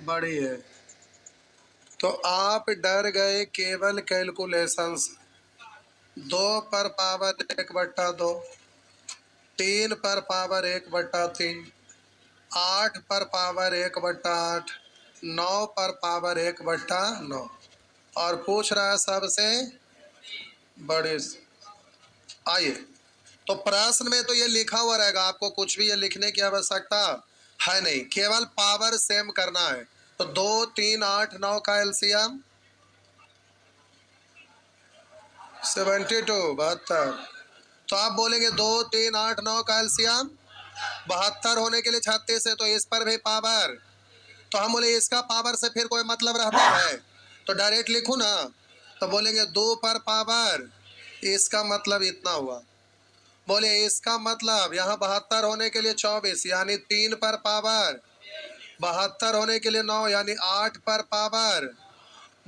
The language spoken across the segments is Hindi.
बड़ी है। तो आप डर गए केवल कैलकुलेशन से। 2 पर पावर 1/2, 3 पर पावर 1/3, 8 पर पावर 1/8, 9 पर पावर 1/9, और पूछ रहा है सबसे बड़े से। आइए, तो प्रश्न में तो ये लिखा हुआ रहेगा, आपको कुछ भी ये लिखने की आवश्यकता है नहीं, केवल पावर सेम करना है। तो 2, 3, 8, 9 का एलसीएम 72, 72। तो आप बोलेंगे 2, 3, 8, 9 का एलसीएम 72 होने के लिए 36 है, तो इस पर भी पावर। तो हम बोले इसका पावर से फिर कोई मतलब रहता है, तो डायरेक्ट लिखूं ना। तो बोलेंगे 2 पर पावर, इसका मतलब इतना हुआ। बोले इसका मतलब यहाँ 72 होने के लिए 24, यानी 3 पर पावर 72 होने के लिए 9, यानी 8 पर पावर।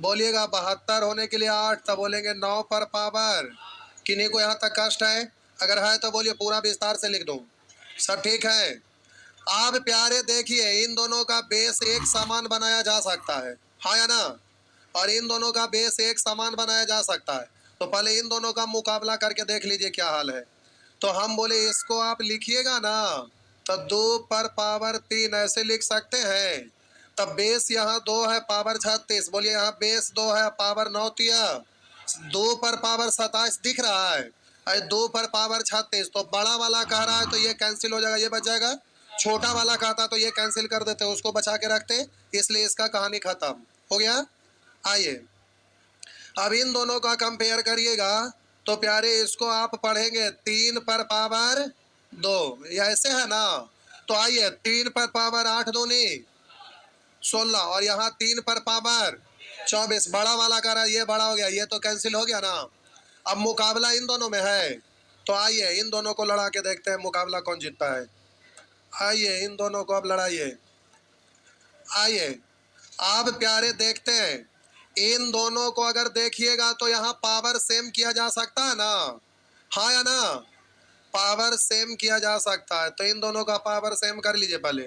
बोलिएगा 72 होने के लिए 8, तब बोलेंगे 9 पर पावर। किन्हीं को यहाँ तक कष्ट है? अगर है तो बोलिए पूरा विस्तार से लिख दूं। सब ठीक है? आप प्यारे देखिए, इन दोनों का बेस एक समान बनाया जा सकता है, हाँ या ना? और इन दोनों का बेस एक समान बनाया जा सकता है। तो पहले इन दोनों का मुकाबला करके देख लीजिए क्या हाल है। तो हम बोले इसको आप लिखिएगा ना, तो 2 पर पावर 3 ऐसे लिख सकते हैं। तब बेस यहाँ 2 है, पावर 36। बोलिए यहाँ बेस 2 है, पावर 9 तिया 2 पर पावर 27 दिख रहा है। 2 पर पावर 36, तो बड़ा वाला कह रहा है तो ये कैंसिल हो जाएगा, ये बच जाएगा। छोटा वाला कहता तो ये कैंसिल कर देते, उसको बचा के रखते, इसलिए इसका कहानी खत्म हो गया। आइए, अब इन दोनों का कंपेयर करिएगा। तो प्यारे इसको आप पढ़ेंगे 3 पर पावर 2, ये ऐसे है ना। तो आइए 3 पर पावर 8 दूनी 16, और यहाँ 3 पर पावर 24। बड़ा वाला कर रहा है, ये बड़ा हो गया, ये तो कैंसिल हो गया ना। अब मुकाबला इन दोनों में है, तो आइए इन दोनों को लड़ा के देखते हैं मुकाबला कौन जीतता है। आइए इन दोनों को अब लड़ाइए। आइए आप प्यारे देखते हैं, इन दोनों को अगर देखिएगा तो यहाँ पावर सेम किया जा सकता है ना, हाँ या ना? पावर सेम किया जा सकता है, तो इन दोनों का पावर सेम कर लीजिए पहले।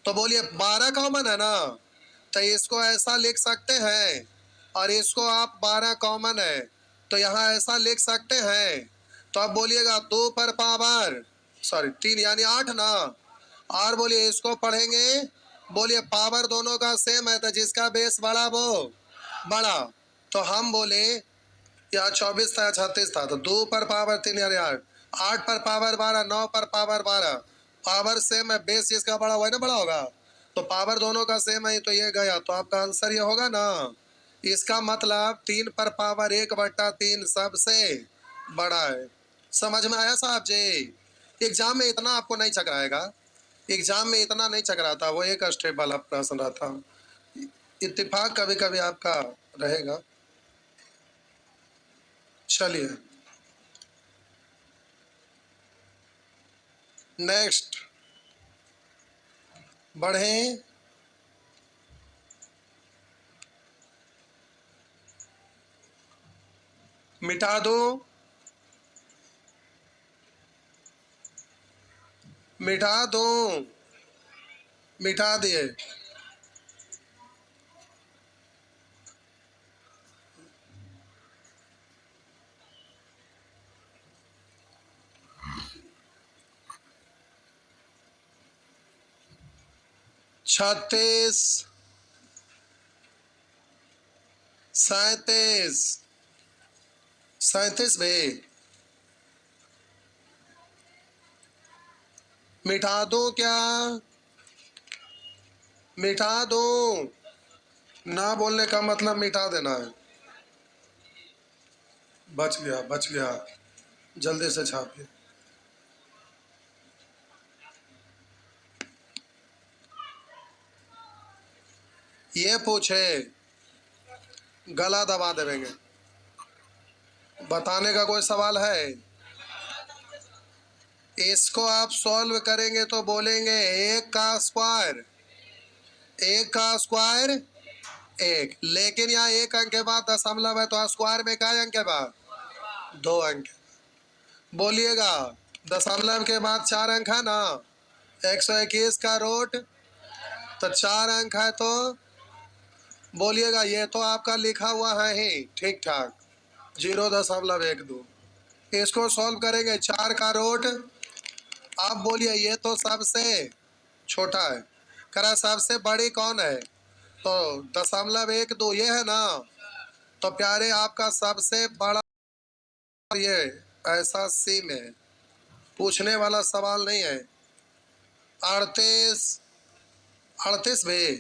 तो बोलिए 12 कॉमन है ना, तो इसको ऐसा लिख सकते हैं, और इसको आप 12 कॉमन है, तो यहाँ ऐसा लिख सकते हैं। तो अब बोलिएगा 2 पर पावर 3 यानी 8 ना। और बोलिए इसको पढ़ेंगे, बोलिए पावर दोनों का सेम है, तो जिसका बेस बड़ा वो बड़ा। तो हम बोले यहाँ 24 था, 36 था, तो 2 पर पावर 3 यानी 8, 8 पर पावर 12, 9 पर पावर 12। पावर सेम है, बेस जिसका बड़ा हुआ है ना बड़ा होगा, तो पावर दोनों का सेम है, तो ये गया। तो आपका आंसर ये होगा ना। इसका मतलब 3 पर पावर 1/3 सबसे बड़ा है। समझ में आया साहब जी? एग्जाम में इतना आपको नहीं चकराएगा, एग्जाम में इतना नहीं चकराता, वो एक स्टेप वाला प्रश्न रहता। इत्तेफाक कभी कभी आपका रहेगा। चलिए नेक्स्ट बढ़े। मिटा दो, मिटा दो, मिटा दिए। छत्तीस, 37, 37 भी मिटा दो क्या? मिटा दो, ना बोलने का मतलब मिटा देना है। बच गया, बच गया, जल्दी से छापिए। ये पूछे, गला दबा देंगे। बताने का कोई सवाल है? इसको आप सॉल्व करेंगे तो बोलेंगे 1 का स्क्वायर, 1 का स्क्वायर 1, लेकिन यहाँ 1 अंक के बाद दशमलव है, तो स्क्वायर में क्या अंक के बाद 2 अंक। बोलिएगा दशमलव के बाद 4 अंक है ना, 121 का रूट, तो 4 अंक है तो बोलिएगा ये तो आपका लिखा हुआ है ही ठीक ठाक 0.12। इसको सॉल्व करेंगे 4 का रूट। आप बोलिए ये तो सबसे छोटा है, करा सबसे बड़ी कौन है, तो 0.12 ये है ना। तो प्यारे आपका सबसे बड़ा ये ऐसा सी में पूछने वाला सवाल नहीं है। 38 38 भी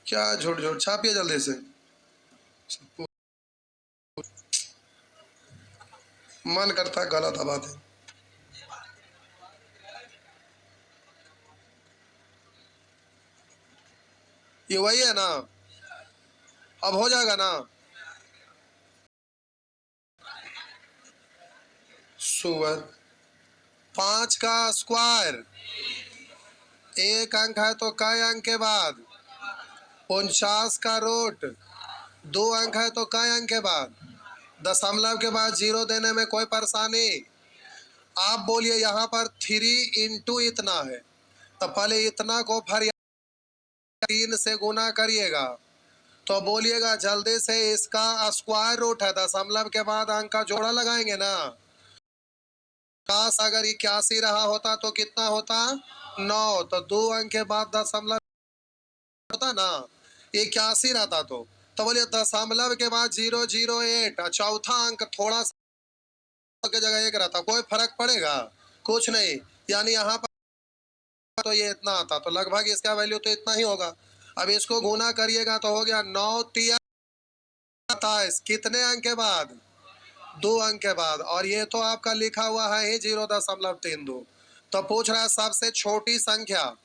क्या झूठ झूठ छापिए जल्दी से। मन करता है गलत दबा दे। ये वही है ना, अब हो जाएगा ना। सुअर 5 का स्क्वायर 1 अंक है तो कई अंक के बाद 49 का रूट 2 अंक है तो कई अंक के बाद, दशमलव के बाद 0 देने में कोई परेशानी। आप बोलिए यहाँ पर 3 इंटू इतना है, तो पहले इतना को फिर 3 से गुना करिएगा। तो बोलिएगा जल्दी से इसका स्क्वायर रूट है, दशमलव के बाद अंक का जोड़ा लगाएंगे ना। 50 अगर 81 रहा होता तो कितना होता 9, तो 2 अंक के बाद दशमलव होता ना 81 रहता। तो बोलिए दशमलव के बाद 008, चौथा अंक थोड़ा सा के जगह 1 रहता, कोई फर्क पड़ेगा कुछ नहीं। यानी यहाँ पर तो ये इतना आता, तो लगभग इसका वैल्यू तो इतना ही होगा। अब इसको गुना करिएगा तो हो गया 9 तिया 27, कितने अंक के बाद 2 अंक के बाद, और ये तो आपका लिखा हुआ है ही 0.32। तो पूछ रहा है सबसे छोटी संख्या,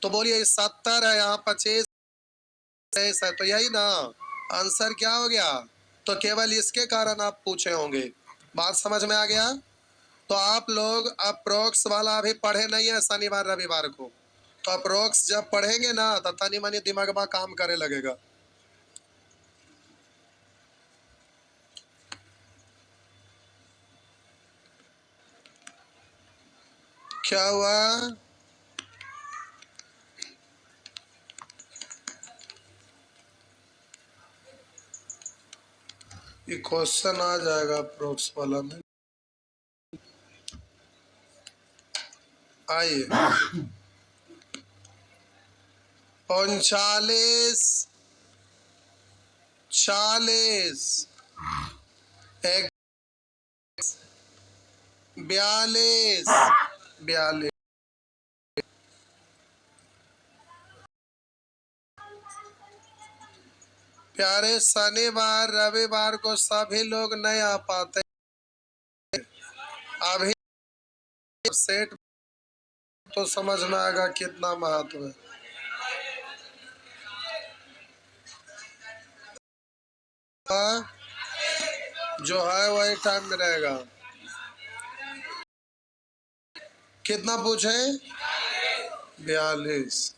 तो बोलिए 70 है, यहाँ 25 है, तो यही ना आंसर क्या हो गया। तो केवल इसके कारण आप पूछे होंगे। बात समझ में आ गया। तो आप लोग अप्रोक्स वाला अभी पढ़े नहीं है शनिवार रविवार को, तो अप्रोक्स जब पढ़ेंगे ना तो तनी मनी दिमाग में काम करे लगेगा। क्या हुआ, ये क्वेश्चन आ जाएगा अप्रोक्स वाला में। आइए 39 40 42 42। प्यारे शनिवार रविवार को सभी लोग नहीं आ पाते, अभी सेट तो समझ में आएगा कितना महत्व है। जो है वही टाइम में रहेगा। कितना पूछे 42,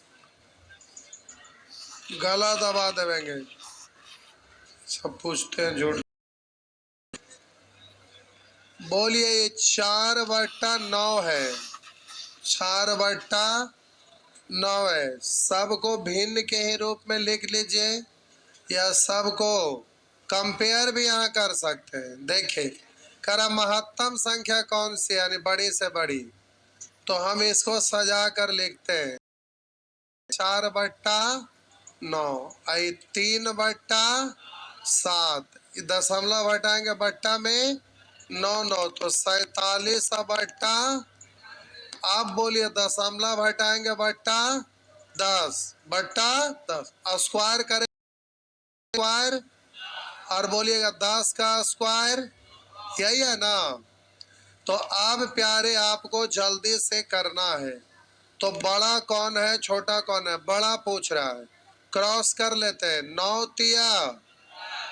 गला दबा देंगे। सब पूछते हैं झूठ। बोलिए ये 4/9 है, 4/9 है। सबको भिन्न के ही रूप में लिख लीजिए, या सबको कंपेयर भी यहाँ कर सकते हैं। देखिए करा महत्तम संख्या कौन सी, यानी बड़ी से बड़ी, तो हम इसको सजा कर लिखते हैं 4/9, 3/7, दशमलव हटाएंगे बट्टा में 9 तो 47/। आप बोलिए दशमलव हटाएंगे बट्टा 10/10, स्क्वायर करें स्क्वायर, और बोलिएगा 10 का स्क्वायर, यही है ना। तो अब प्यारे आपको जल्दी से करना है। तो बड़ा कौन है छोटा कौन है, बड़ा पूछ रहा है, क्रॉस कर लेते हैं। 9 तिया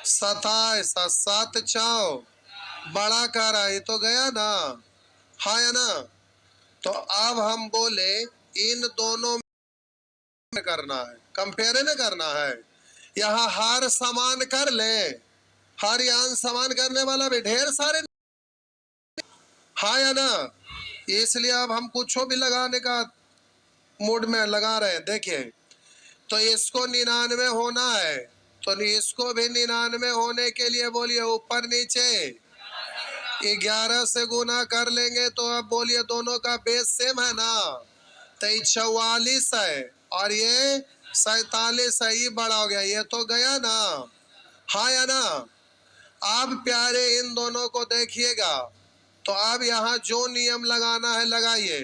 27, 7 चौ, बड़ा कह रहा है, ये तो गया ना, हाँ या ना। तो अब हम बोले इन दोनों में करना है, कंपेयर में करना है। यहाँ हार समान कर ले, हर यान समान करने वाला भी ढेर सारे, हाँ या ना। इसलिए अब हम कुछ भी लगाने का मूड में लगा रहे हैं। देखिए तो इसको 99 होना है, तो इसको भी 99 होने के लिए बोलिए ऊपर नीचे 11 से गुना कर लेंगे तो अब बोलिए दोनों का बेस सेम है ना, तो 44 है और ये 47 है, ये बड़ा हो गया, ये तो गया ना, हाँ या ना। अब प्यारे इन दोनों को देखिएगा, तो अब यहाँ जो नियम लगाना है लगाइए।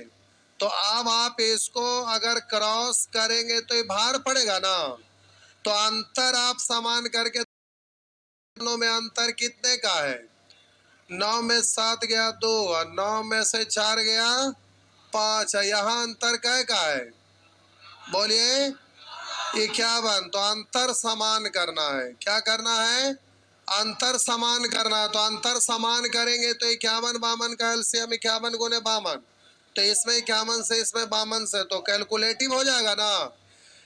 तो अब आप इसको अगर क्रॉस करेंगे तो ये भार पड़ेगा ना, तो अंतर आप समान करके दोनों में अंतर कितने का है, 9 में 7 गया 2 और 9 में से 4 गया 5 है, यहाँ अंतर क्या का है, बोलिए 51। तो अंतर समान करना है, क्या करना है, अंतर समान करना है। तो अंतर समान करेंगे तो 51 52 का एलसीएम 51 गुने 52, तो इसमें 51 से इसमें 52 से तो कैलकुलेटिव हो जाएगा ना,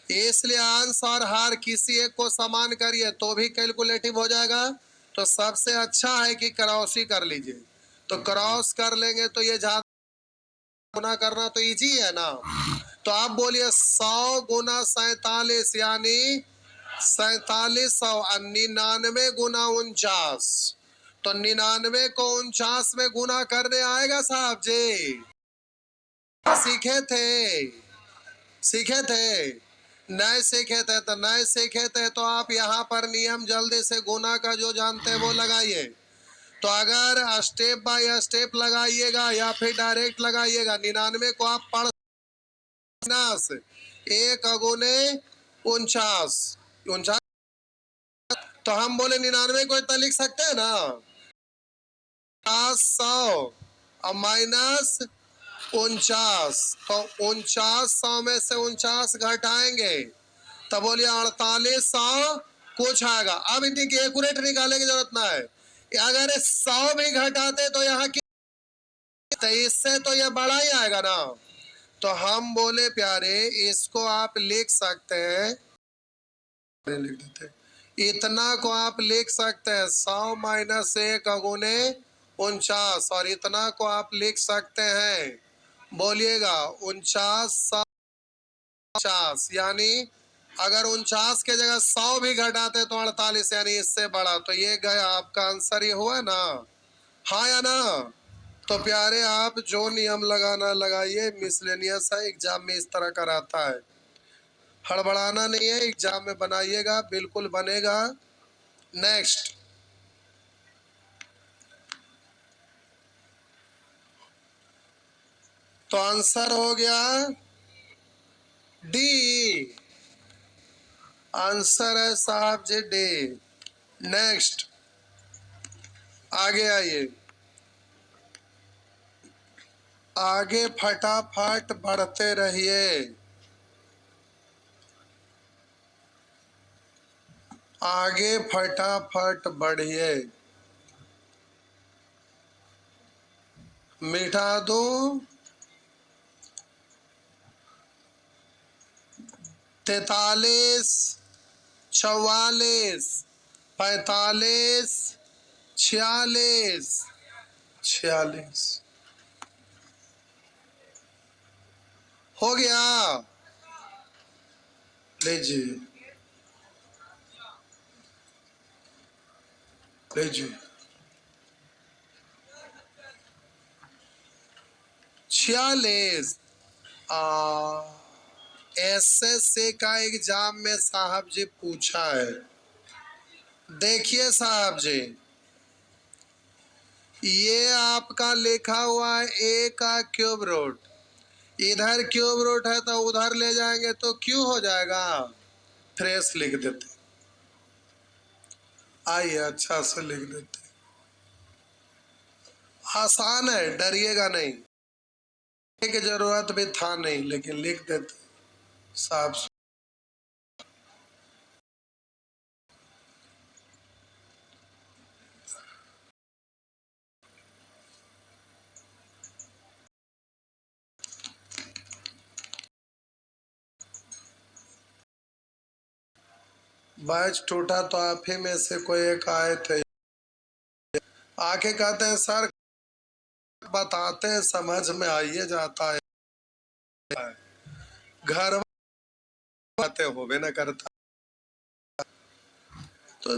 इसलिए अंश और हार किसी एक को समान करिए तो भी कैलकुलेटिव हो जाएगा। तो सबसे अच्छा है कि क्रॉस ही कर लीजिए, तो क्रॉस कर लेंगे तो ये ज्यादा गुना करना तो इजी है ना। तो आप बोलिए 100 गुना 47 यानी 4700 और 99 गुना 49, तो 99 को 49 में गुना करने आएगा साहब जी, सीखे थे, सीखे थे, नए सीखे थे, तो नए सीखे थे तो आप यहाँ पर नियम जल्दी से गुना का जो जानते हैं वो लगाइए। तो अगर स्टेप बाय स्टेप लगाइएगा या फिर डायरेक्ट लगाइएगा, 99 को आप पढ़ 1 अगुने 49, 49, तो हम बोले 99 को इतना लिख सकते हैं ना, 100 और माइनस 49, तो 4900 में से 49 घटाएंगे तो बोलिए 4800 कुछ आएगा। अब इनकी एक्यूरेट निकालने की जरूरत ना है, अगर 100 भी घटाते तो यहाँ की, तो इससे तो यह बड़ा ही आएगा ना। तो हम बोले प्यारे इसको आप लिख सकते हैं, लिख देते हैं, इतना को आप लिख सकते हैं 100 माइनस 1 अगुने 49, और इतना को आप लिख सकते हैं, बोलिएगा 49 50, यानी अगर 49 के जगह 100 भी घटाते तो 48, यानी इससे बड़ा, तो ये गया आपका आंसर, ये हुआ ना, हाँ या ना। तो प्यारे आप जो नियम लगाना लगाइए, मिसलेनियस है, एग्जाम में इस तरह कराता है, हड़बड़ाना नहीं है, एग्जाम में बनाइएगा, बिल्कुल बनेगा। नेक्स्ट, तो आंसर हो गया डी, आंसर है साहब जी डी। नेक्स्ट, आगे आइए, आगे फटाफट बढ़ते रहिए, आगे फटाफट बढ़िए। मिटा दूं 43 44 45 46 46 हो गया, लीजिए लीजिए 46। एसएससी का एग्जाम में साहब जी पूछा है, देखिए साहब जी, ये आपका लिखा हुआ है ए का क्यूब रूट, इधर क्यूब रूट है तो उधर ले जाएंगे तो क्यों हो जाएगा, फ्रेश लिख देते, आइए अच्छा से लिख देते, आसान है, डरिएगा नहीं, की जरूरत भी था नहीं लेकिन लिख देते साहब। बैच टूटा तो आप ही में से कोई एक आए थे, आके कहते हैं सर बताते हैं समझ में आइए जाता है, घर बातें होवे न करता। तो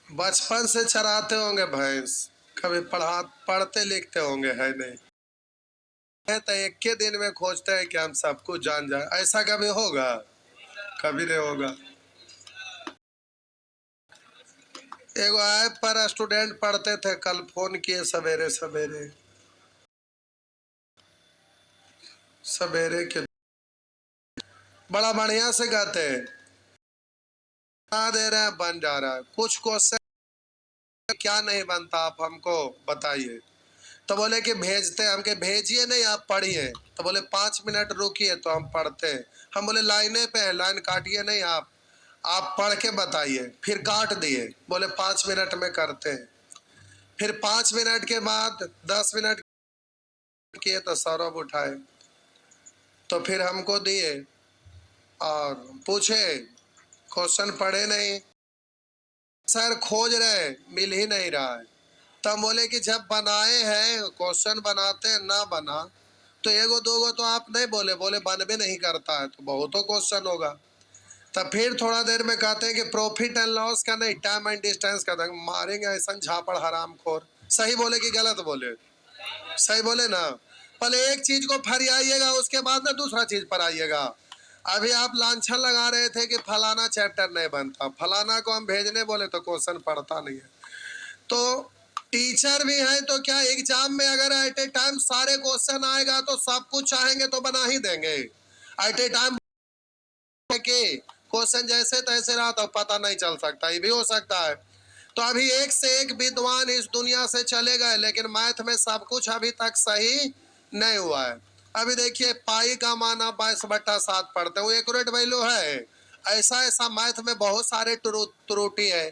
बचपन से चराते होंगे भैंस, कभी पढ़ते लिखते होंगे, है नहीं है तो एक के दिन में खोजते हैं कि हम सब कुछ जान जाए। ऐसा कभी होगा? कभी नहीं होगा। एगो ऐप पर स्टूडेंट पढ़ते थे, कल फोन किए सवेरे सवेरे सवेरे के, बड़ा बढ़िया से गाते हैं, दे रहे हैं, बन जा रहा है। कुछ क्वेश्चन क्या नहीं बनता, आप हमको बताइए। तो बोले कि भेजते हैं। हम के भेजिए नहीं, आप पढ़िए। तो बोले 5 मिनट रुकिए, तो हम पढ़ते हैं। हम बोले लाइने पे है, लाइन काटिए नहीं, आप पढ़ के बताइए। फिर काट दिए, बोले 5 मिनट में करते हैं। फिर 5 मिनट के बाद 10 मिनट किए तो सौरभ उठाए, तो फिर हमको दिए और पूछे, क्वेश्चन पढ़े नहीं सर, खोज रहे, मिल ही नहीं रहा है। तब बोले कि जब बनाए हैं, क्वेश्चन बनाते हैं, ना बना तो एगो दोगो तो आप नहीं बोले, बोले बन भी नहीं करता है तो बहुतों क्वेश्चन होगा। तब फिर थोड़ा देर में कहते हैं कि प्रॉफिट एंड लॉस का नहीं, टाइम एंड डिस्टेंस का। मारेंगे ऐसा झापड़ हराम खोर। सही बोले कि गलत बोले? सही बोले ना। पहले एक चीज को फरियाइएगा, उसके बाद ना दूसरा चीज पर आइएगा। अभी आप लांछन लगा रहे थे कि फलाना चैप्टर नहीं बनता, फलाना को हम भेजने बोले तो क्वेश्चन पढ़ता नहीं है। तो टीचर भी है तो क्या एग्जाम में अगर एट ए टाइम सारे क्वेश्चन आएगा तो सब कुछ चाहेंगे तो बना ही देंगे। एट ए टाइम के क्वेश्चन जैसे तैसे रहा तो पता नहीं चल सकता, ये भी हो सकता है। तो अभी एक से एक विद्वान इस दुनिया से चले गए, लेकिन मैथ में सब कुछ अभी तक सही नहीं हुआ है। अभी देखिए, पाई का माना 22/7 पढ़ते हैं, वो एक्यूरेट वैल्यू है? ऐसा ऐसा मैथ में बहुत सारे त्रुटि है,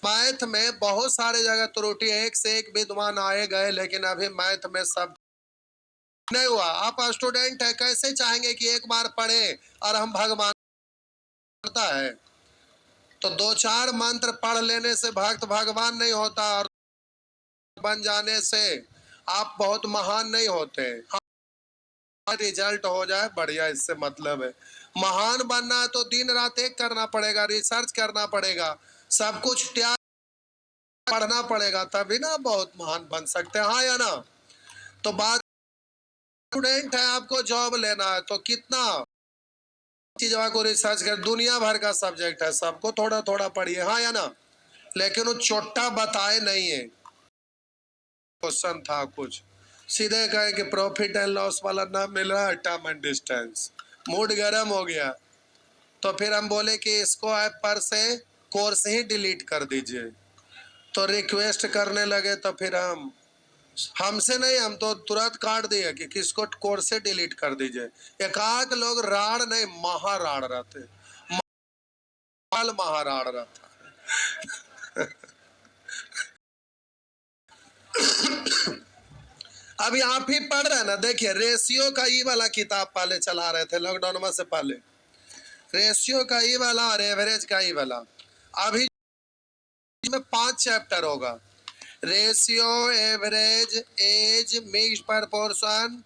मैथ में बहुत सारे जगह त्रुटि है। एक से एक विद्वान आए गए, लेकिन अभी मैथ में सब नहीं हुआ। आप स्टूडेंट है, कैसे चाहेंगे कि एक बार पढ़े और हम भगवान है? तो 2-4 मंत्र पढ़ लेने से भक्त भगवान नहीं होता, और बन जाने से आप बहुत महान नहीं होते। रिजल्ट हो जाए बढ़िया, इससे मतलब है। महान बनना है तो दिन रात एक करना पड़ेगा, रिसर्च करना पड़ेगा, सब कुछ त्याग पढ़ना पड़ेगा, तभी ना बहुत महान बन सकते हैं, हाँ या ना? तो बात, स्टूडेंट है, आपको जॉब लेना है तो कितना चीजों को रिसर्च कर, दुनिया भर का सब्जेक्ट है, सबको थोड़ा थोड़ा पढ़िए, हाँ या ना? लेकिन वो छोटा बताए नहीं है। क्वेश्चन था कुछ, सीधे कहे कि प्रॉफिट एंड लॉस वाला ना मिल रहा है, टाइम एंड डिस्टेंस। मूड गर्म हो गया, तो फिर हम बोले कि इसको ऐप पर से कोर्स ही डिलीट कर दीजिए। तो रिक्वेस्ट करने लगे, तो फिर हमसे नहीं, हम तो तुरंत काट दिए कि किसको कोर्स से डिलीट कर दीजिए। एक आध लोग राड़ नहीं, महाराड़ रहते, महाराड़ रहता। अभी आप ही पढ़ रहे हैं ना, देखिए रेशियो का ई वाला किताब पहले चला रहे थे लॉकडाउन में से पहले, रेशियो का ई वाला और एवरेज का ई वाला। अभी में 5 चैप्टर होगा, ratio, average, age, mix proportion,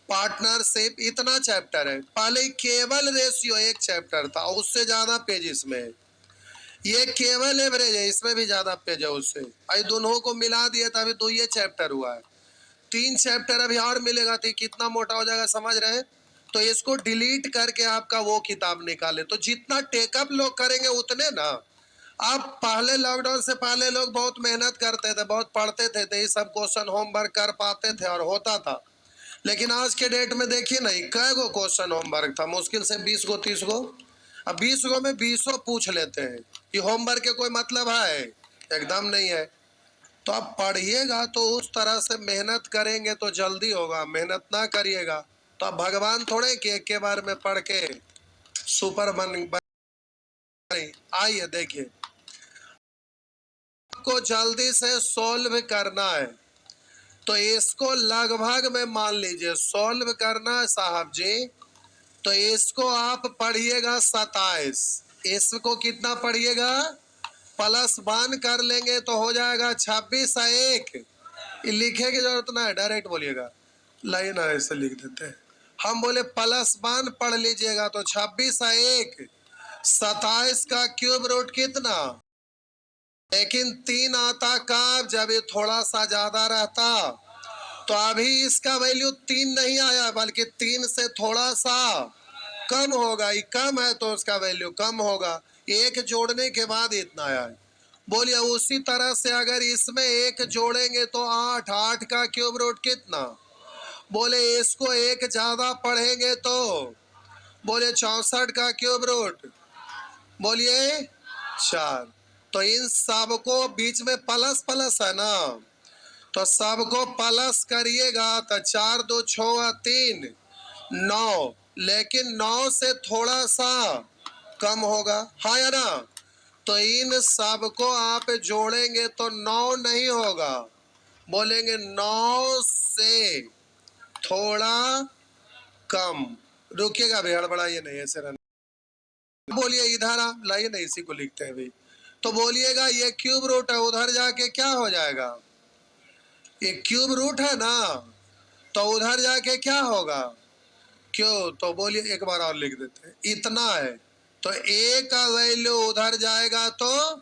partnership, इतना चैप्टर है। पहले केवल रेशियो एक चैप्टर था, उससे ज्यादा पेज इसमें है। ये केवल एवरेज है, इसमें भी ज्यादा पेज है उससे। अभी दोनों को मिला दिए तो अभी 2 ये चैप्टर हुआ है। 3 चैप्टर अभी और मिलेगा तो कितना मोटा हो जाएगा, समझ रहे हैं? तो इसको डिलीट करके आपका वो किताब निकाले, तो जितना टेकअप लोग करेंगे उतने ना। आप पहले लॉकडाउन से पहले लोग बहुत मेहनत करते थे, बहुत पढ़ते थे, तो ये सब क्वेश्चन होमवर्क कर पाते थे और होता था। लेकिन आज के डेट में देखिए नहीं, कै गो क्वेश्चन होमवर्क था, मुश्किल से 20 गो 30 गो। अब 20 गो में 20 पूछ लेते हैं, ये होमवर्क के कोई मतलब है? एकदम नहीं है। तो आप पढ़िएगा तो उस तरह से मेहनत करेंगे तो जल्दी होगा, मेहनत ना करिएगा तो आप भगवान थोड़े कि एक के बार में पढ़ के सुपर बन। आइए देखिए, आपको जल्दी से सॉल्व करना है, तो इसको लगभग में मान लीजिए सॉल्व करना है साहब जी, तो इसको आप पढ़िएगा 27, इसको कितना पढ़िएगा, प्लस 1 कर लेंगे तो हो जाएगा 26 और 1। लिखे की जरूरत ना है, डायरेक्ट बोलिएगा, लाइन ऐसे लिख देते हैं। हम बोले +1 पढ़ लीजिएगा तो 26 है 1, 27 का क्यूब रूट कितना, लेकिन 3 आता कब, जब ये थोड़ा सा ज्यादा रहता। तो अभी इसका वैल्यू 3 नहीं आया, बल्कि 3 से थोड़ा सा कम होगा। ये कम है तो उसका वैल्यू कम होगा। 1 जोड़ने के बाद इतना आया है। बोलिए उसी तरह से अगर इसमें 1 जोड़ेंगे तो 8, 8 का क्यूब रूट कितना। बोले इसको 1 ज्यादा पढ़ेंगे तो बोले 64 का क्यूब रूट, बोलिए 4। तो इन सबको बीच में प्लस प्लस है ना, तो सबको प्लस करिएगा तो 4 2 6 3 9, लेकिन 9 से थोड़ा सा कम होगा, हाँ या ना। तो इन सबको आप जोड़ेंगे तो 9 नहीं होगा, बोलेंगे 9 से थोड़ा कम। रुकिएगा भाई, हड़बड़ाइए नहीं, ऐसे रहना। बोलिए इधर आप लाइए ना, इसी को लिखते हैं भाई। तो बोलिएगा ये क्यूब रूट है, उधर जाके क्या हो जाएगा, ये क्यूब रूट है ना, तो उधर जाके क्या होगा, क्यों। तो बोलिए एक बार और लिख देते हैं, इतना है तो ए का वैल्यू उधर जाएगा तो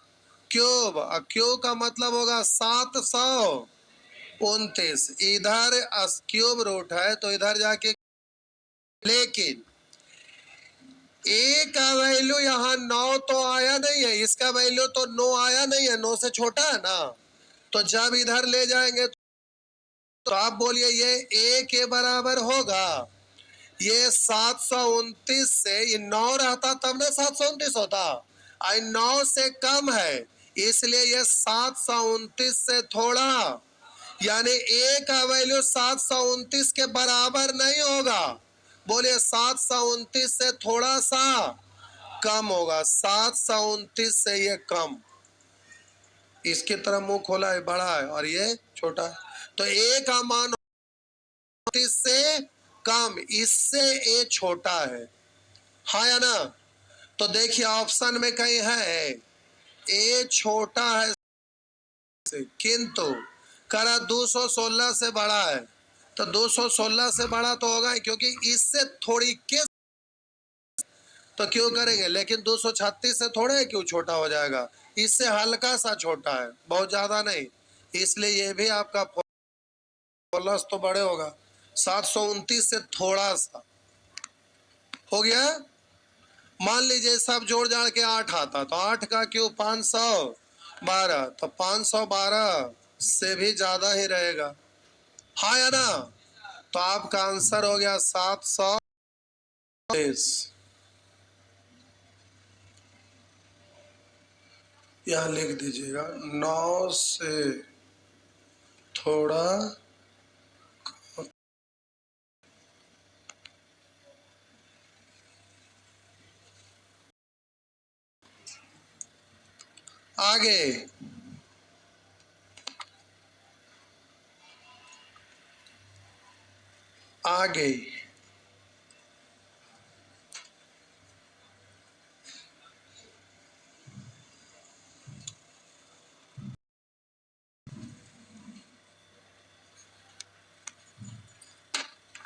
क्यूब, और क्यूब का मतलब होगा 729। इधर क्यूब रूट है तो इधर जाके, लेकिन ए का वैल्यू यहाँ 9 तो आया नहीं है, इसका वैल्यू तो 9 आया नहीं है, 9 से छोटा है ना। तो जब इधर ले जाएंगे तो आप बोलिए ये ए के बराबर होगा, ये 729 से ये 9 रहता तब ना 729 होता, आई 9 से कम है, इसलिए ये 729 से थोड़ा, यानी ए का वैल्यू 729 के बराबर नहीं होगा। बोलिए 729 से थोड़ा सा कम होगा, 729 से ये कम। इसकी तरफ मुंह खोला है, बड़ा है, और ये छोटा है, तो ए का मान 30 से कम, इससे ए छोटा है, हाँ या ना। तो देखिए ऑप्शन में कहीं है ए छोटा है, किंतु करा 216 से बड़ा है, तो 216 से बड़ा तो होगा ही, क्योंकि इससे थोड़ी के तो क्यों करेंगे, लेकिन 236 से थोड़े क्यों छोटा हो जाएगा, इससे हल्का सा छोटा है, बहुत ज्यादा नहीं, इसलिए ये भी आपका प्लस तो बड़े होगा। 729 से थोड़ा सा हो गया। मान लीजिए सब जोड़ जाड़ के 8 आता, तो 8 का क्यूब 512, तो 512 से भी ज्यादा ही रहेगा, हाँ या ना। तो आपका आंसर हो गया 730। यहाँ लिख दीजिएगा 9 से थोड़ा आगे। आगे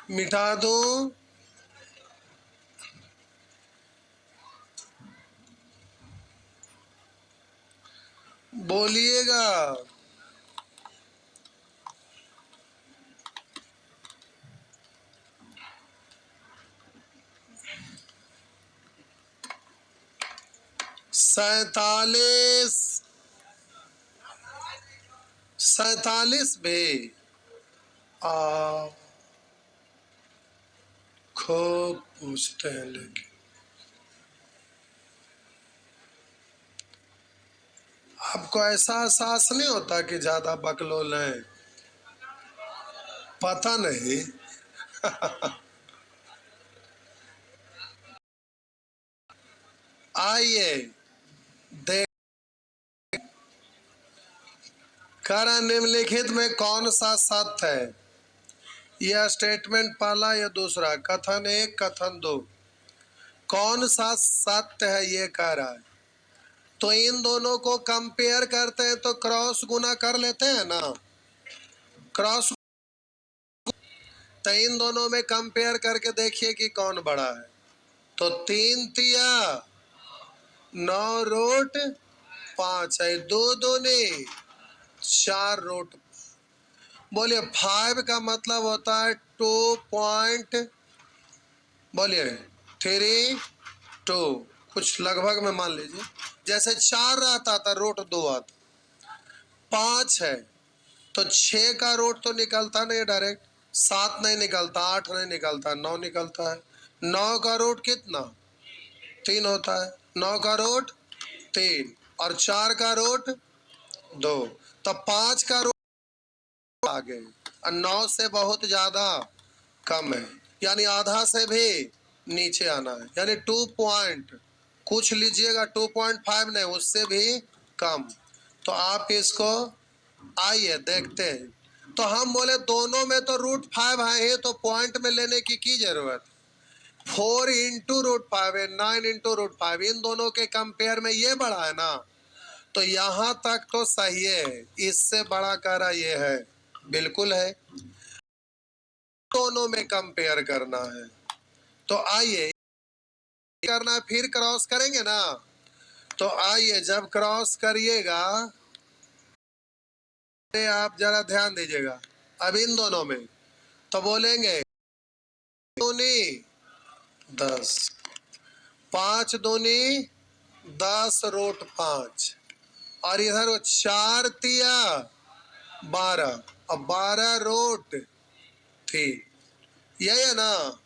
मिटा दूं, बोलिएगा। 47 भी आ खूब पूछते हैं, लेकिन आपको ऐसा एहसास नहीं होता कि ज्यादा बकलोल है, पता नहीं। आइए देख, करा निम्नलिखित में कौन सा सत्य है, यह स्टेटमेंट पहला या दूसरा, कथन 1 कथन 2, कौन सा सत्य है ये कह रहा है। तो इन दोनों को कंपेयर करते हैं तो क्रॉस गुना कर लेते हैं ना, क्रॉस तो इन दोनों में कंपेयर करके देखिए कि कौन बड़ा है। तो 3 तिया 9 रोट 5 है, 2 दूनी 4 रोट। बोलिए 5 का मतलब होता है 2 पॉइंट, बोलिए 3 2, कुछ लगभग में मान लीजिए। जैसे 4 रहता था रोट 2 आता, 5 है तो 6 का रोट तो निकलता नहीं डायरेक्ट, 7 नहीं निकलता, 8 नहीं निकलता, 9 निकलता है। 9 का रोट कितना? 3 होता है। 9 का रोट 3 और 4 का रोट 2, तो 5 का रोट आगे और 9 से बहुत ज्यादा कम है, यानी आधा से भी नीचे आना है, यानी 2 पॉइंट कुछ लीजिएगा, 2.5 नहीं, उससे भी कम। तो आप इसको आइए देखते हैं। तो हम बोले दोनों में तो √5 है, तो पॉइंट में लेने की जरूरत? 4 इंटू √5 है, 9 इंटू √5, इन दोनों के कंपेयर में ये बड़ा है ना, तो यहां तक तो सही है। इससे बड़ा कह रहा ये है, बिल्कुल है। दोनों में कंपेयर करना है, तो आइए करना, फिर क्रॉस करेंगे ना। तो आइए जब क्रॉस करिएगा आप जरा ध्यान दीजिएगा। अब इन दोनों में तो बोलेंगे दूनी 10, 5 दूनी 10 रोट 5, और इधर वो 4 तिया 12 और 12 रोट थी, यही है ना।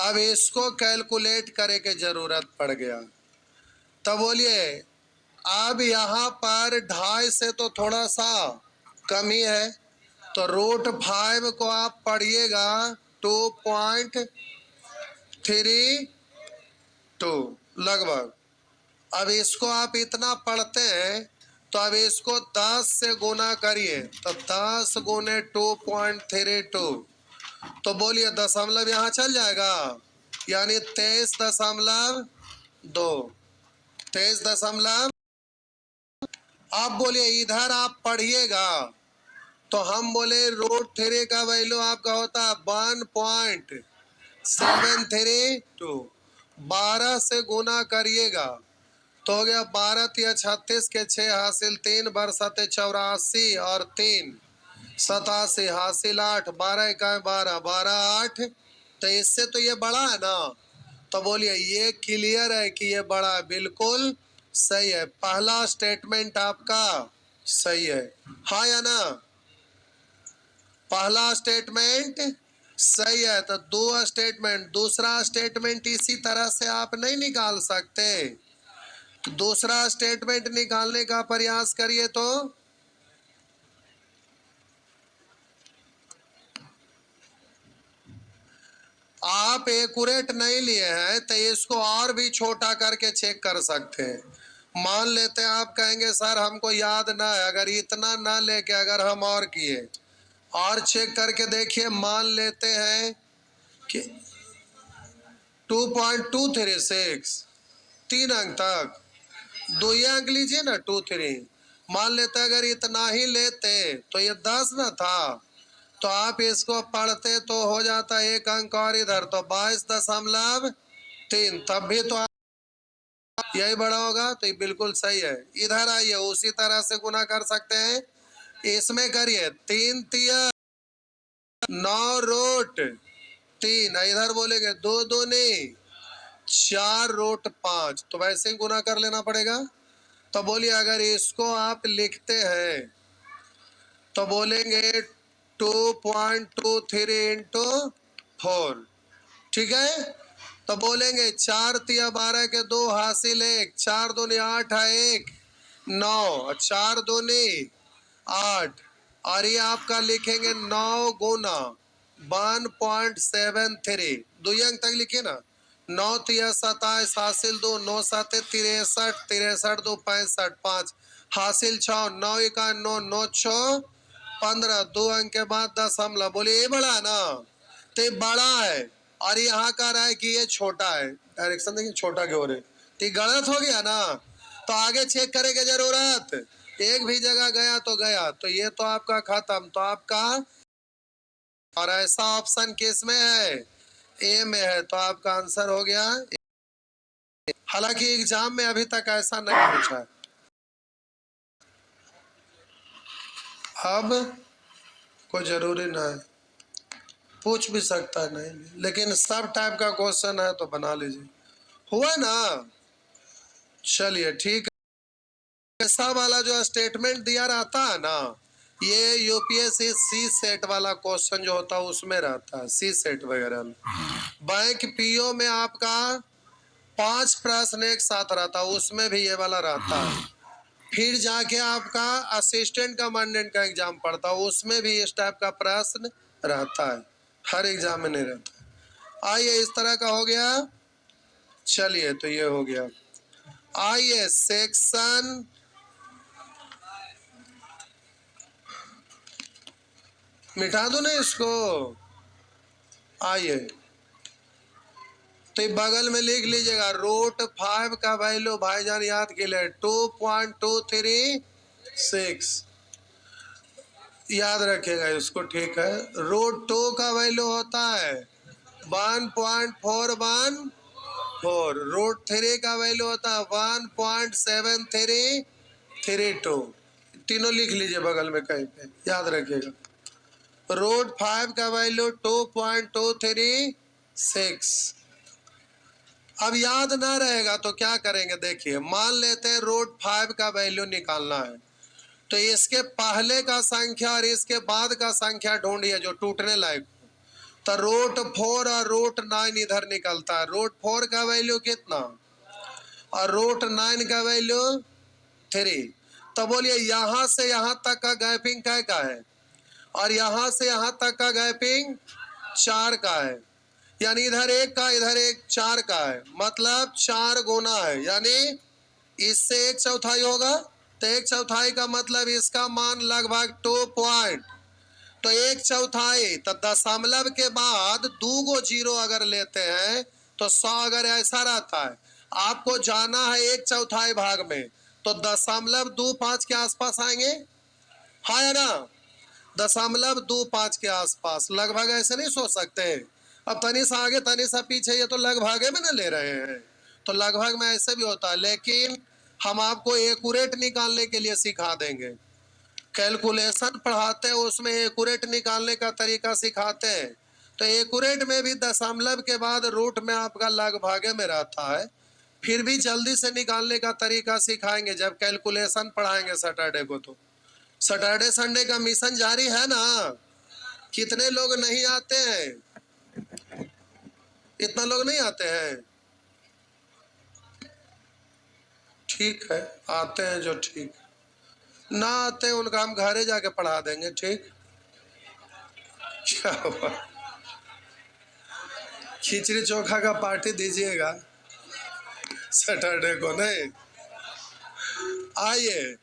अब इसको कैलकुलेट करे के जरूरत पड़ गया। तो बोलिए अब यहाँ पर 2.5 से तो थोड़ा सा कम ही है, तो √5 को आप पढ़िएगा 2.32 लगभग। अब इसको आप इतना पढ़ते हैं, तो अब इसको 10 से गुना करिए, तो 10 गुने 2.32, तो बोलिए दशमलव यहाँ चल जाएगा, यानी 23.2, 23. आप बोलिए इधर आप पढ़िएगा, तो हम बोले √3 का वैल्यू आपका होता है 1.732, 12 से गुना करिएगा तो हो गया 12 तिया 36 के 6 हासिल 3 बरसते 84 और 3 87 हासिल 8, 12 का 12, 12 8, तो इससे तो ये बड़ा है ना। तो बोलिए ये क्लियर है कि ये बड़ा है, बिल्कुल सही है। पहला स्टेटमेंट आपका सही है, हाँ या ना? पहला स्टेटमेंट सही है, तो दो स्टेटमेंट, दूसरा स्टेटमेंट इसी तरह से आप नहीं निकाल सकते। दूसरा स्टेटमेंट निकालने का प्रयास करिए। तो आप एक्यूरेट नहीं लिए हैं, तो इसको और भी छोटा करके चेक कर सकते हैं। मान लेते हैं आप कहेंगे सर हमको याद ना है, अगर इतना ना लेके अगर हम और किए और चेक करके देखिए, मान लेते हैं कि 2.236, 3 अंक तक, 2 अंक लीजिए ना, 2 3, मान लेते अगर इतना ही लेते तो ये 10 ना था, तो आप इसको पढ़ते तो हो जाता 1 अंक और इधर तो 22.3, तब भी तो यही बड़ा होगा, तो ये बिल्कुल सही है। इधर आइए उसी तरह से गुना कर सकते हैं, इसमें करिए 3 तिया 9 रोट 3, इधर बोलेंगे 2 दूनी 4 रोट 5, तो वैसे ही गुना कर लेना पड़ेगा। तो बोलिए अगर इसको आप लिखते हैं तो बोलेंगे 2.23 इंटू 4, ठीक है। तो बोलेंगे 4 तिया 12 के 2 हासिल 1, 4 दूनी 8 है 1 9, 4 दूनी 8, और ये आपका लिखेंगे 9 गुना 1.73, 2 अंक तक लिखिए ना। 9 तिया 27 हासिल 2, 9 7 63, 63 2 65, 5 हासिल 6, 9 1 9, 9 6 15, 2 अंक के बाद दशमलव। बोलिए ये बड़ा है ना, तो ये बड़ा है, और यहाँ कह रहा है कि ये छोटा है। डायरेक्शन देखिए छोटा क्यों हो रहे, तो ये गलत हो गया ना। तो आगे चेक करे की जरूरत, एक भी जगह गया तो गया, तो ये तो आपका खत्म। तो आपका और ऐसा ऑप्शन किस में है? ए में है। तो आपका आंसर हो गया। हालांकि एग्जाम में अभी तक ऐसा नहीं पूछा। अब कोई जरूरी ना है, पूछ भी सकता है नहीं, लेकिन सब टाइप का क्वेश्चन है तो बना लीजिए। हुआ ना? चलिए ठीक है। ऐसा वाला जो स्टेटमेंट दिया रहता है ना, ये यूपीएससी सी सेट वाला क्वेश्चन जो होता है उसमें रहता है, सी सेट वगैरह में। बैंक पीओ में आपका 5 प्रश्न एक साथ रहता है, उसमें भी ये वाला रहता है। फिर जाके आपका असिस्टेंट कमांडेंट का एग्जाम पड़ता है, उसमें भी इस टाइप का प्रश्न रहता है, हर एग्जाम में नहीं रहता। आइए, इस तरह का हो गया। चलिए, तो ये हो गया। आइए, सेक्शन मिटा दो ना इसको। आइए, तो बगल में लिख लीजिएगा, रूट 5 का वैल्यू भाईजान याद के लिए 2.236 याद रखेगा इसको, ठीक है। रूट 2 का वैल्यू होता है 1.414। रूट 3 का वैल्यू होता है 1.7332। तीनों लिख लीजिए बगल में कहीं पे, याद रखिएगा। रूट 5 का वैल्यू 2.236। अब याद ना रहेगा तो क्या करेंगे, देखिए, मान लेते हैं रूट 5 का वैल्यू निकालना है, तो इसके पहले का संख्या और इसके बाद का संख्या ढूंढिए जो टूटने लायक। तो रूट 4 और रूट 9 इधर निकलता है। रूट 4 का वैल्यू कितना और रूट 9 का वैल्यू 3। तो बोलिए, यहां से यहां तक का गैपिंग क्या का है और यहां से यहां तक का गैपिंग 4 का है। यानी इधर 1 का, इधर 1, 4 का है, मतलब 4 गुना है, यानी इससे 1/4 होगा। तो 1/4 का मतलब इसका मान लगभग 2 पॉइंट। तो 1/4, तो दशमलव के बाद 2 गो जीरो अगर लेते हैं तो 100 अगर ऐसा रहता है, आपको जाना है 1/4 भाग में, तो 0.25 के आसपास आएंगे, है ना? 0.25 के आसपास लगभग, ऐसे नहीं सोच सकते। अब तनी सा आगे तनी सा पीछे, ये तो लगभग में ना ले रहे हैं, तो लगभग में ऐसे भी होता है। लेकिन हम आपको एक्यूरेट निकालने के लिए सिखा देंगे। कैलकुलेशन पढ़ाते हैं, उसमें एक्यूरेट निकालने का तरीका सिखाते हैं। तो एक्यूरेट में भी दशमलव के बाद रूट में आपका लगभग में रहता है। फिर भी जल्दी से निकालने का तरीका सिखाएंगे जब कैलकुलेशन पढ़ाएंगे सैटरडे को। तो सैटरडे संडे का मिशन जारी है ना? कितने लोग नहीं आते हैं? इतना लोग नहीं आते हैं? ठीक है, आते हैं जो ठीक, ना आते हैं उनका हम घरे जाके पढ़ा देंगे, ठीक। क्या हुआ? खिचड़ी चोखा का पार्टी दीजिएगा सैटरडे को, नहीं? आइए,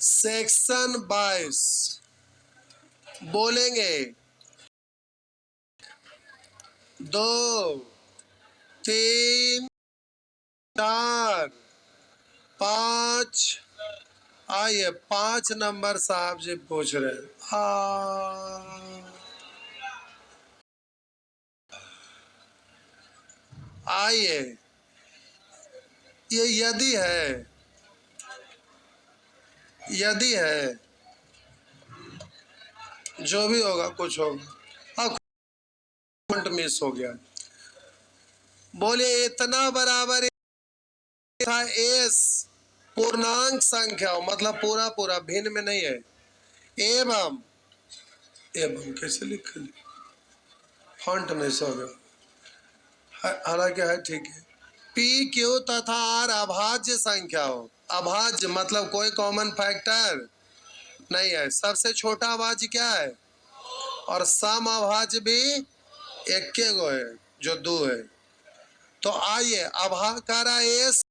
सेक्शन 22 बोलेंगे 2, 3, 4, 5। आइए, 5 नंबर साहब जी पूछ रहे हैं। आइए, ये यदि है, यदि है, जो भी होगा कुछ होगा। मिस हो गया। बोले, इतना बराबर था एस पूर्णांक संख्या, मतलब पूरा पूरा, भिन्न में नहीं है। एवं, एवं कैसे लिख, फॉन्ट मिस हो गया, हालांकि है ठीक है। पी क्यू तथा आर अभाज्य संख्या हो। अभाज्य मतलब कोई कॉमन फैक्टर नहीं है। सबसे छोटा अभाज्य क्या है? और सम अभाज्य भी एक के गो है, जो 2 है। तो आइए, अभाकारा एस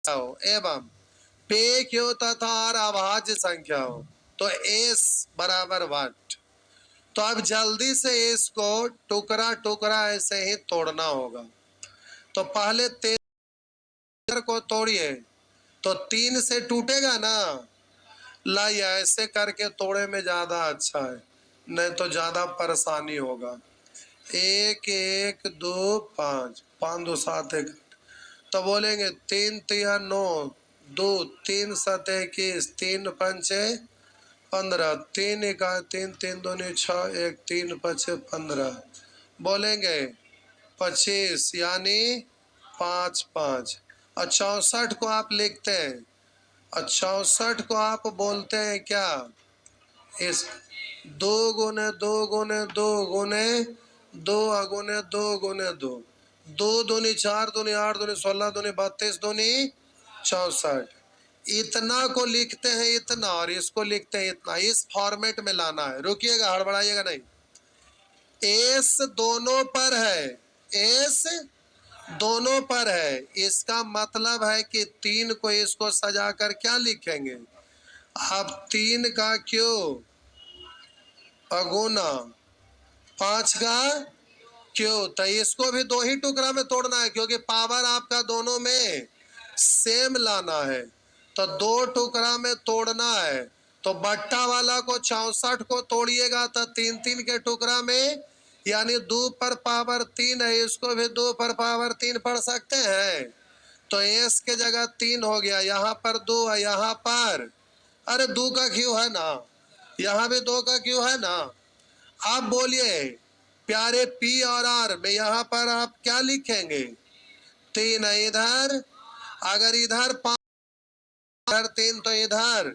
हो एवं पे क्यू तथा आर अभाज्य संख्या हो, तो एस बराबर 1। तो अब जल्दी से इसको टुकड़ा टुकड़ा ऐसे ही तोड़ना होगा। तो पहले 13 को तोड़िए, तो 3 से टूटेगा ना। लाइए, ऐसे करके तोड़े में ज्यादा अच्छा है। नहीं तो ज्यादा परेशानी होगा। 1 1 2 5, 5 2 7 1, तो बोलेंगे 3 3 9, 2 3 7 21, 3 5 15, 3 1 3 3 2 6 1, 3 5 15, बोलेंगे 25 यानी 5 5। और 64 को आप लिखते हैं, और 64 को आप बोलते हैं क्या, इस 2 गुने 2 गुने 2 गुने 2 गुने 2 गुने 2, 2 दूनी 4 दूनी 8 दूनी 16 दूनी 32 दूनी 64। इतना को लिखते हैं इतना, और इसको लिखते हैं इतना। इस फॉर्मेट में लाना है। रुकिएगा, हड़बड़ाइएगा नहीं। एस दोनों पर है, एस दोनों पर है। इसका मतलब है कि 3 को इसको सजाकर क्या लिखेंगे आप, 3 का क्यों अगुना, 5 का क्यों। तो इसको भी 2 ही टुकड़ा में तोड़ना है, क्योंकि पावर आपका दोनों में सेम लाना है, तो 2 टुकड़ा में तोड़ना है। तो बट्टा वाला को 64 को तोड़िएगा तो 3 3 के टुकड़ा में, यानी 2 पर पावर 3 है, इसको भी 2 पर पावर 3 पढ़ सकते हैं। तो एस के जगह 3 हो गया, यहाँ पर 2 है, यहाँ पर अरे 2 का क्यों है ना, यहाँ भी 2 का क्यों है ना। आप बोलिए प्यारे पी और आर में यहाँ पर आप क्या लिखेंगे, 3 है इधर, अगर इधर 5 इधर 3 तो इधर।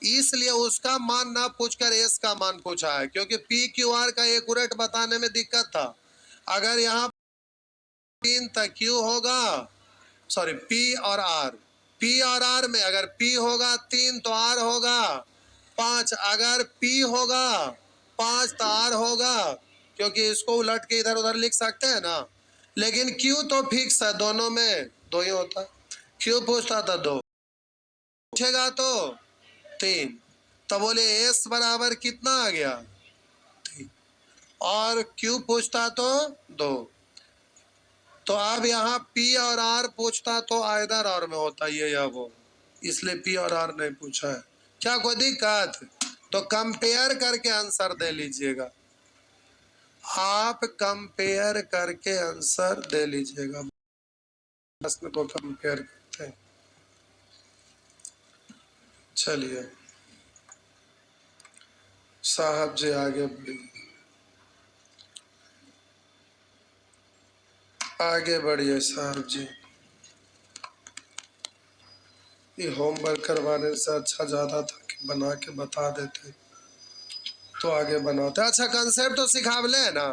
इसलिए उसका मान ना पूछकर एस का मान पूछा है, क्योंकि पी क्यू आर का एक्यूरेट बताने में दिक्कत था। अगर यहाँ 3 तक क्यू होगा, सॉरी पी और आर, पी और आर में अगर पी होगा 3 तो आर होगा 5, अगर पी होगा 5 तो आर होगा, क्योंकि इसको उलट के इधर उधर लिख सकते हैं ना। लेकिन क्यू तो फिक्स है, दोनों में 2 ही होता। क्यू पूछता था 2, पूछेगा तो 3, तो बोले एस बराबर कितना आ गया 3, और क्यू पूछता तो 2। तो अब यहाँ पी और आर पूछता तो आइदर और में होता ये या वो, इसलिए पी और आर नहीं पूछा है। क्या कोई दिक्कत, तो कंपेयर करके आंसर दे लीजिएगा, आप कंपेयर करके आंसर दे लीजिएगा। प्रश्न को कंपेयर करते हैं। चलिए साहब जी आगे बढ़िए, आगे बढ़िए साहब जी। ये होमवर्क करवाने से अच्छा ज्यादा था कि बना के बता देते, तो आगे बनाते। अच्छा कंसेप्ट तो सिखावले है ना,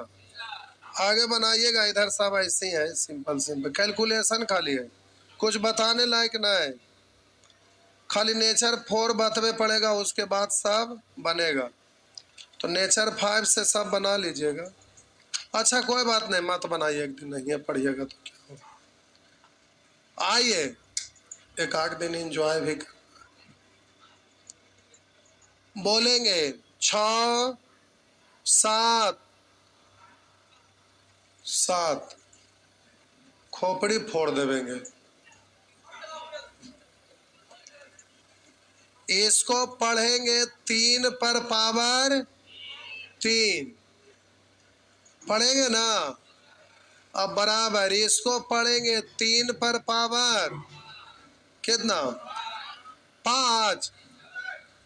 आगे बनाइएगा। इधर सब ऐसे ही है, सिंपल सिंपल कैलकुलेशन खाली है, कुछ बताने लायक ना है। खाली नेचर 4 बतवे पड़ेगा, उसके बाद सब बनेगा। तो नेचर 5 से सब बना लीजिएगा। अच्छा कोई बात नहीं, मत बनाइए, एक दिन नहीं पढ़िएगा तो क्या होगा। आइए एक आध दिन एंजॉय भी कर। बोलेंगे 6 7 7, खोपड़ी फोड़ देवेंगे। इसको पढ़ेंगे 3 पर पावर 3, पढ़ेंगे ना। अब बराबर इसको पढ़ेंगे 3 पर पावर कितना 5,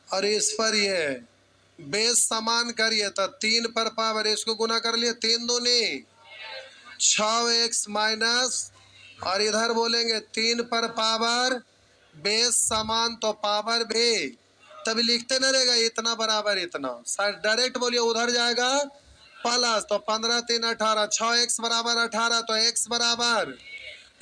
और इस पर ये बेस समान करिए तो 3 पर पावर, इसको गुना कर लिए 3 दूनी 6x माइनस, और इधर बोलेंगे 3 पर पावर बेस समान तो पावर भी, तभी लिखते न रहेगा इतना बराबर इतना, डायरेक्ट बोलिए उधर जाएगा प्लस, तो 15 3 18, 6x बराबर 18, तो x बराबर,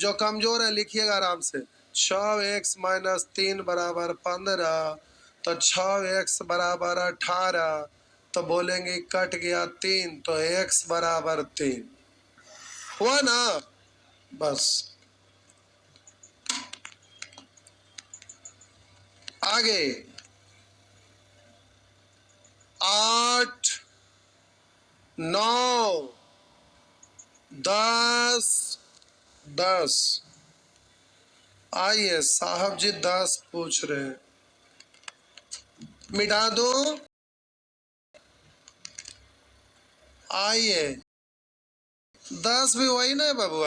जो कमजोर है लिखिएगा आराम से, 6x माइनस 3 बराबर 15, तो 6x बराबर 18, तो बोलेंगे कट गया 3, तो x बराबर 3 हुआ ना। बस आगे 8 9 10 10। आइए साहब जी 10 पूछ रहे हैं, मिटा दो आइए 10 भी वही ना है बाबू।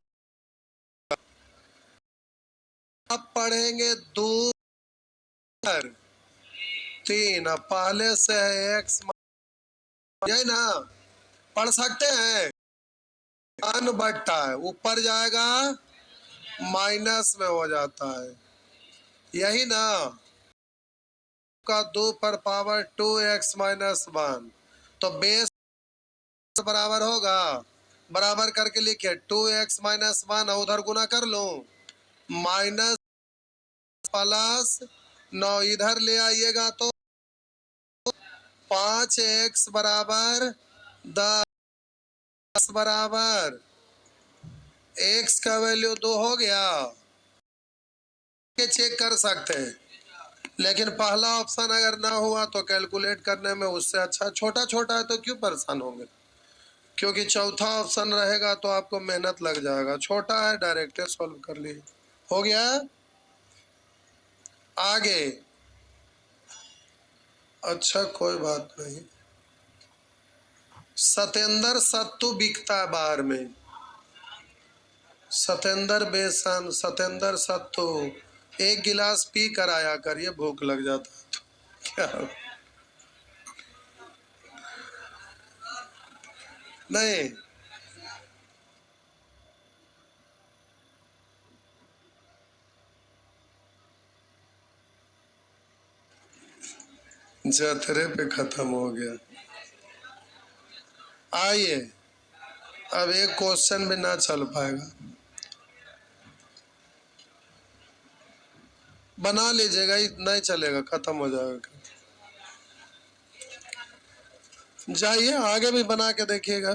अब पढ़ेंगे 2 पर 3। अब पहले से है x, यही ना पढ़ सकते हैं। अन बट्टा है, ऊपर जाएगा माइनस में हो जाता है, यही ना। का 2 पर पावर 2x माइनस 1, तो बेस बराबर होगा, बराबर करके लिखे 2x माइनस 1, उधर गुना कर लो, माइनस प्लस 9 इधर ले आइएगा तो 5x बराबर 10 बराबर x का वैल्यू 2 हो गया। चेक कर सकते हैं, लेकिन पहला ऑप्शन अगर ना हुआ तो कैलकुलेट करने में उससे अच्छा, छोटा छोटा है तो क्यों परेशान होंगे, क्योंकि चौथा ऑप्शन रहेगा तो आपको मेहनत लग जाएगा। छोटा है डायरेक्ट सॉल्व कर लिए, हो गया। आगे, अच्छा कोई बात नहीं। सतेंद्र सत्तू बिकता है बाहर में, सतेंद्र बेसन, सतेंद्र सत्तू, एक गिलास पी कर आया करिए, भूख लग जाता है तो क्या। नहीं, जतरे पे खत्म हो गया। आइए, अब एक क्वेश्चन भी ना चल पाएगा, बना लीजिएगा, नहीं चलेगा, खत्म हो जाएगा। जाइए आगे भी बना के देखिएगा।